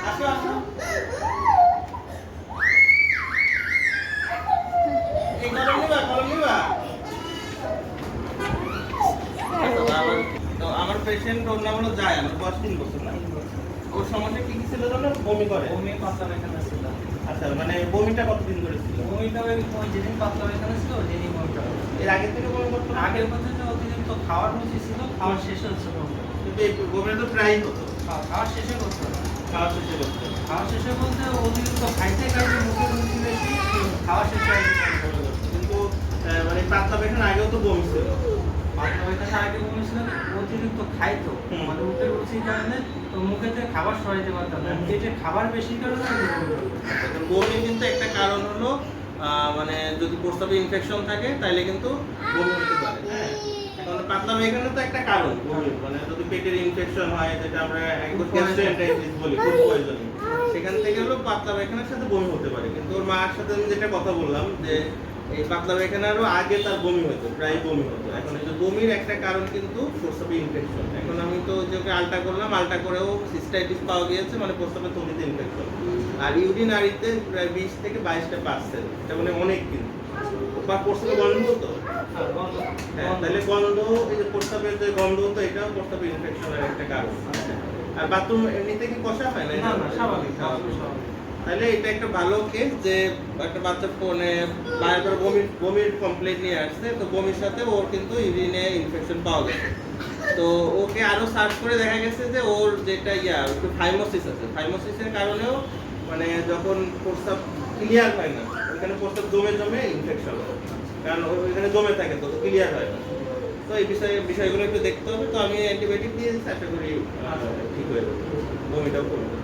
আসো আসো এই কলম নিবা তো আমার পেশেন্ট ওর নাম হলো জায়ান, বয়স 3 বছর না? ওর সমস্যা কি কি ছিল জানো? বমি করে, বমি পাতলা পায়খানা ছিল। আচ্ছা মানে বমিটা কতদিন করে ছিল? বমিটা ওই যেদিন পাতলা পায়খানা ছিল ওইদিনই বমিটা হয়েছে। এর আগে থেকে বমি করতো না? আগের বছর যে অতিরিক্ত খাওয়ার রুচি ছিল, খাওয়ার শেষে হচ্ছে বমি। কিন্তু এই বমিটা তো প্রায়ই হতো। খাওয়ার শেষে করতো না। খাওয়া শেষে করতো। খাওয়ার শেষে বলতে অতিরিক্ত খাইতে খাইতে মুখের রুচি বেশি, খাওয়ার শেষে আর কি বমি করতো। কিন্তু মানে পাতলা পায়খানা আগেও তো বমি ছিল। পাতলা পায়খানা আগে বমি ছিল, অতিরিক্ত খাইতো মানে মুখের রুচির কারণে, তো মুখে থেকে খাবার সরাইতে পারতাম না, পেটে খাবার বেশির কারণে আর কি বমি করতো। বমি কিন্তু একটা কারণ হলো মানে যদি প্রস্রাবে ইনফেকশন থাকে তাহলে কিন্তু বমি হতে পারে। হ্যাঁ, এখন পাতলা পায়খানা তো একটা কারণ বমি, মানে যদি পেটের ইনফেকশন হয় যেটা আমরা একবার গ্যাস্ট্রোএন্টারাইটিস বলি, ফুড পয়জনিং, সেখান থেকে হলো পাতলা পায়খানার সাথে বমি হতে পারে। কিন্তু ওর মার সাথে আমি যেটা কথা বললাম যে এই পাতলা পায়খানারও আগে তার বমি হতো, প্রায় বমি হতো। এখন এই যে বমির একটা কারণ কিন্তু প্রস্রাবে ইনফেকশন। এখন আমি তো যে ওকে আলটা করলাম, আলটা করেও সিস্টাইটিস পাওয়া গিয়েছে, মানে প্রস্রাবের থলিতে ইনফেকশন। আর ইউরিনারিতে প্রায় 20 থেকে 22%, এটা মানে অনেক কিন্তু। বা প্রস্রাবে গন্ধ হতো, হ্যাঁ, তাহলে গন্ধ, এই যে প্রস্রাবের যে গন্ধ হতো এটাও প্রস্রাবের ইনফেকশনের একটা কারণ। আর বাথরুম এমনিতে কি কষা হয় না? না না, স্বাভাবিক। তাহলে এটা একটা ভালো কেস যে একটা বাচ্চা ফোনে বারবার বমির কমপ্লেইন নিয়ে আসছে, তো বমির সাথে ওর কিন্তু ইউরিনে ইনফেকশন পাওয়া গেছে। তো ওকে আরো সার্চ করে দেখা গেছে যে ওর যেটা একটু ফাইমোসিস আছে, ফাইমোসিসের কারণেও মানে যখন প্রস্রাব ক্লিয়ার হয় না, ওখানে প্রস্রাব জমে জমে ইনফেকশন হয়, কারণ ওইখানে জমে থাকে তো ক্লিয়ার হয় না। তো এই বিষয়গুলো একটু দেখতে হবে। তো আমি অ্যান্টিবায়োটিক দিয়েছি, আশা করি ঠিক হয়ে যাবে, বমিটাও কমবে।